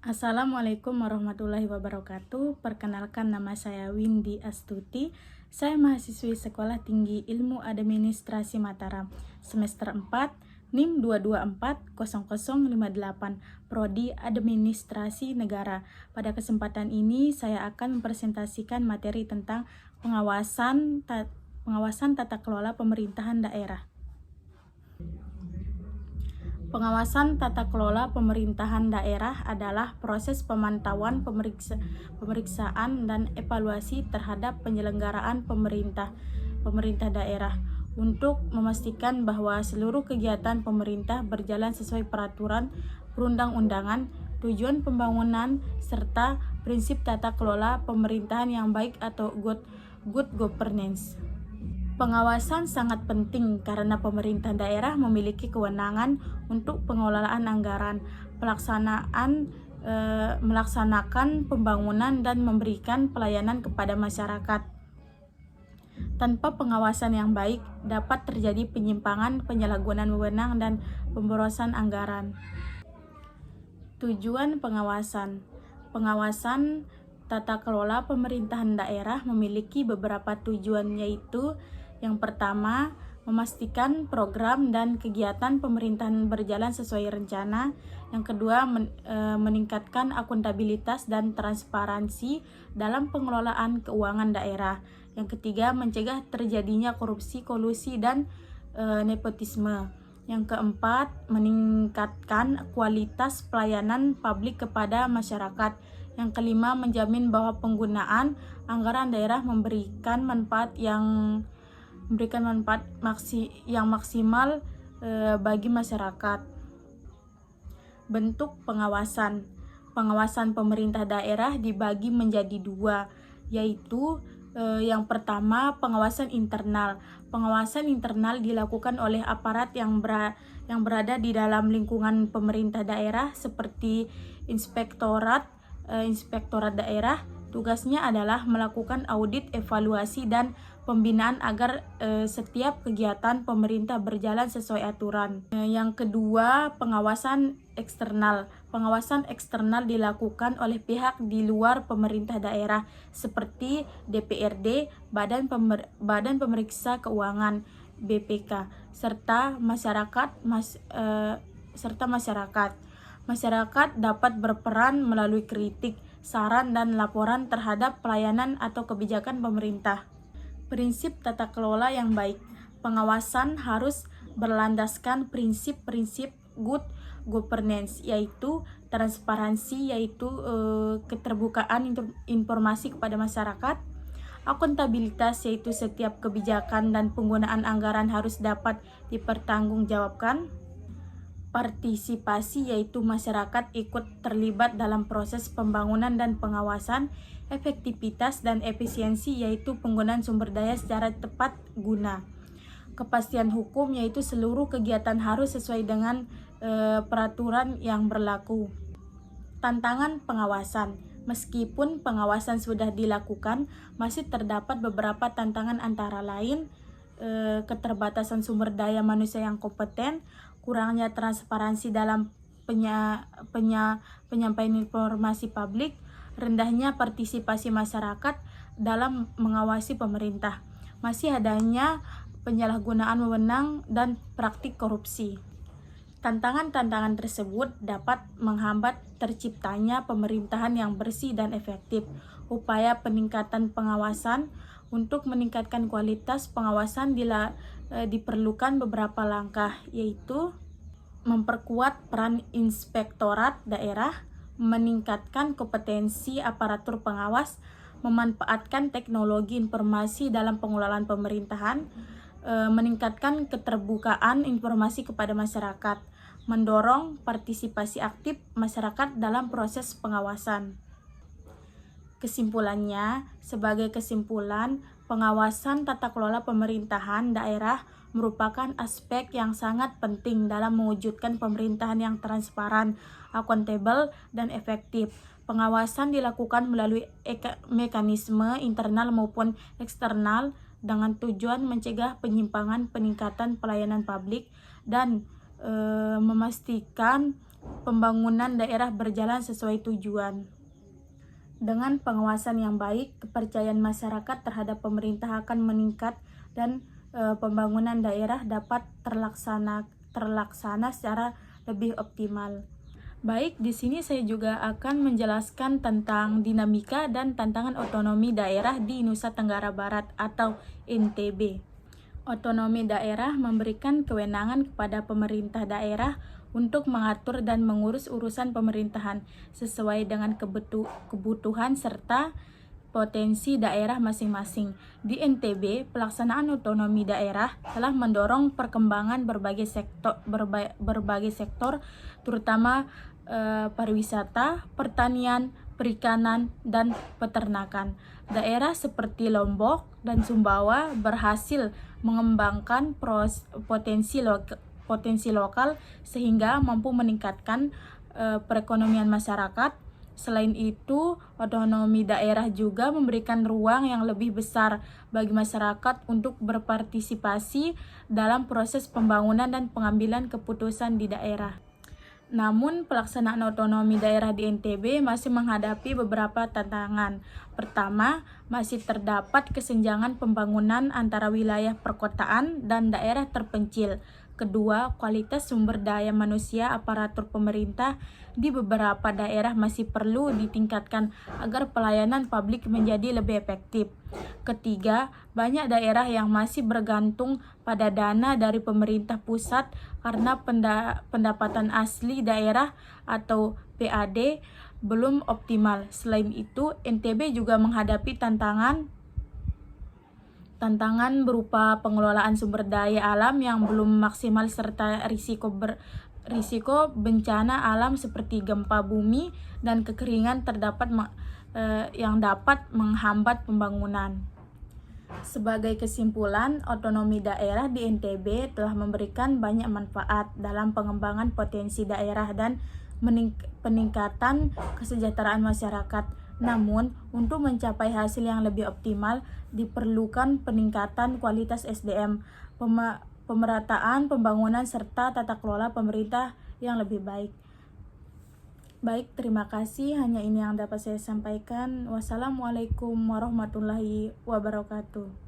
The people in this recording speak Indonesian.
Assalamualaikum warahmatullahi wabarakatuh. Perkenalkan, nama saya Windy Astuti. Saya mahasiswi Sekolah Tinggi Ilmu Administrasi Mataram, semester 4, NIM 2240058, Prodi Administrasi Negara. Pada kesempatan ini saya akan mempresentasikan materi tentang pengawasan tata kelola pemerintahan daerah. Pengawasan tata kelola pemerintahan daerah adalah proses pemantauan, pemeriksaan, dan evaluasi terhadap penyelenggaraan pemerintah daerah untuk memastikan bahwa seluruh kegiatan pemerintah berjalan sesuai peraturan perundang-undangan, tujuan pembangunan, serta prinsip tata kelola pemerintahan yang baik atau good governance. Pengawasan sangat penting karena pemerintah daerah memiliki kewenangan untuk pengelolaan anggaran, melaksanakan pembangunan, dan memberikan pelayanan kepada masyarakat. Tanpa pengawasan yang baik, dapat terjadi penyimpangan, penyalahgunaan wewenang, dan pemborosan anggaran. Tujuan pengawasan. Pengawasan tata kelola pemerintahan daerah memiliki beberapa tujuan, yaitu yang pertama, memastikan program dan kegiatan pemerintahan berjalan sesuai rencana. Yang kedua, meningkatkan akuntabilitas dan transparansi dalam pengelolaan keuangan daerah. Yang ketiga, mencegah terjadinya korupsi, kolusi, dan nepotisme. Yang keempat, meningkatkan kualitas pelayanan publik kepada masyarakat. Yang kelima, menjamin bahwa penggunaan anggaran daerah memberikan manfaat yang maksimal bagi masyarakat. Bentuk pengawasan. Pengawasan pemerintah daerah dibagi menjadi dua, yaitu yang pertama, pengawasan internal. Pengawasan internal dilakukan oleh aparat yang berada di dalam lingkungan pemerintah daerah seperti inspektorat daerah. Tugasnya adalah melakukan audit, evaluasi, dan pembinaan agar setiap kegiatan pemerintah berjalan sesuai aturan. Yang kedua, pengawasan eksternal. Pengawasan eksternal dilakukan oleh pihak di luar pemerintah daerah seperti DPRD, Badan Pemeriksa Keuangan (BPK), serta masyarakat. Masyarakat dapat berperan melalui kritik, saran, dan laporan terhadap pelayanan atau kebijakan pemerintah. Prinsip tata kelola yang baik. Pengawasan harus berlandaskan prinsip-prinsip good governance, yaitu transparansi, yaitu keterbukaan informasi kepada masyarakat, akuntabilitas, yaitu setiap kebijakan dan penggunaan anggaran harus dapat dipertanggungjawabkan, partisipasi, yaitu masyarakat ikut terlibat dalam proses pembangunan dan pengawasan, efektivitas dan efisiensi, yaitu penggunaan sumber daya secara tepat guna, kepastian hukum, yaitu seluruh kegiatan harus sesuai dengan peraturan yang berlaku. Tantangan pengawasan. Meskipun pengawasan sudah dilakukan, masih terdapat beberapa tantangan, antara lain keterbatasan sumber daya manusia yang kompeten, kurangnya transparansi dalam penyampaian informasi publik, rendahnya partisipasi masyarakat dalam mengawasi pemerintah, masih adanya penyalahgunaan wewenang, dan praktik korupsi. Tantangan-tantangan tersebut dapat menghambat terciptanya pemerintahan yang bersih dan efektif. Upaya peningkatan pengawasan. Untuk meningkatkan kualitas pengawasan diperlukan beberapa langkah, yaitu memperkuat peran inspektorat daerah, meningkatkan kompetensi aparatur pengawas, memanfaatkan teknologi informasi dalam pengelolaan pemerintahan, meningkatkan keterbukaan informasi kepada masyarakat, mendorong partisipasi aktif masyarakat dalam proses pengawasan. Kesimpulannya, sebagai kesimpulan, pengawasan tata kelola pemerintahan daerah merupakan aspek yang sangat penting dalam mewujudkan pemerintahan yang transparan, akuntabel, dan efektif. Pengawasan dilakukan melalui mekanisme internal maupun eksternal dengan tujuan mencegah penyimpangan, peningkatan pelayanan publik, dan memastikan pembangunan daerah berjalan sesuai tujuan. Dengan pengawasan yang baik, kepercayaan masyarakat terhadap pemerintah akan meningkat dan pembangunan daerah dapat terlaksana secara lebih optimal. Baik, di sini saya juga akan menjelaskan tentang dinamika dan tantangan otonomi daerah di Nusa Tenggara Barat atau NTB. Otonomi daerah memberikan kewenangan kepada pemerintah daerah untuk mengatur dan mengurus urusan pemerintahan sesuai dengan kebutuhan serta potensi daerah masing-masing. Di NTB, pelaksanaan otonomi daerah telah mendorong perkembangan berbagai sektor terutama pariwisata, pertanian, perikanan, dan peternakan. Daerah seperti Lombok dan Sumbawa berhasil mengembangkan potensi lokal sehingga mampu meningkatkan perekonomian masyarakat. Selain itu, otonomi daerah juga memberikan ruang yang lebih besar bagi masyarakat untuk berpartisipasi dalam proses pembangunan dan pengambilan keputusan di daerah. Namun, pelaksanaan otonomi daerah di NTB masih menghadapi beberapa tantangan. Pertama, masih terdapat kesenjangan pembangunan antara wilayah perkotaan dan daerah terpencil. Kedua, kualitas sumber daya manusia aparatur pemerintah di beberapa daerah masih perlu ditingkatkan agar pelayanan publik menjadi lebih efektif. Ketiga, banyak daerah yang masih bergantung pada dana dari pemerintah pusat karena pendapatan asli daerah atau PAD belum optimal. Selain itu, NTB juga menghadapi tantangan berupa pengelolaan sumber daya alam yang belum maksimal serta risiko bencana alam seperti gempa bumi dan kekeringan yang dapat menghambat pembangunan. Sebagai kesimpulan, otonomi daerah di NTB telah memberikan banyak manfaat dalam pengembangan potensi daerah dan peningkatan kesejahteraan masyarakat. Namun, untuk mencapai hasil yang lebih optimal, diperlukan peningkatan kualitas SDM, pemerataan pembangunan, serta tata kelola pemerintah yang lebih baik. Baik, terima kasih. Hanya ini yang dapat saya sampaikan. Wassalamualaikum warahmatullahi wabarakatuh.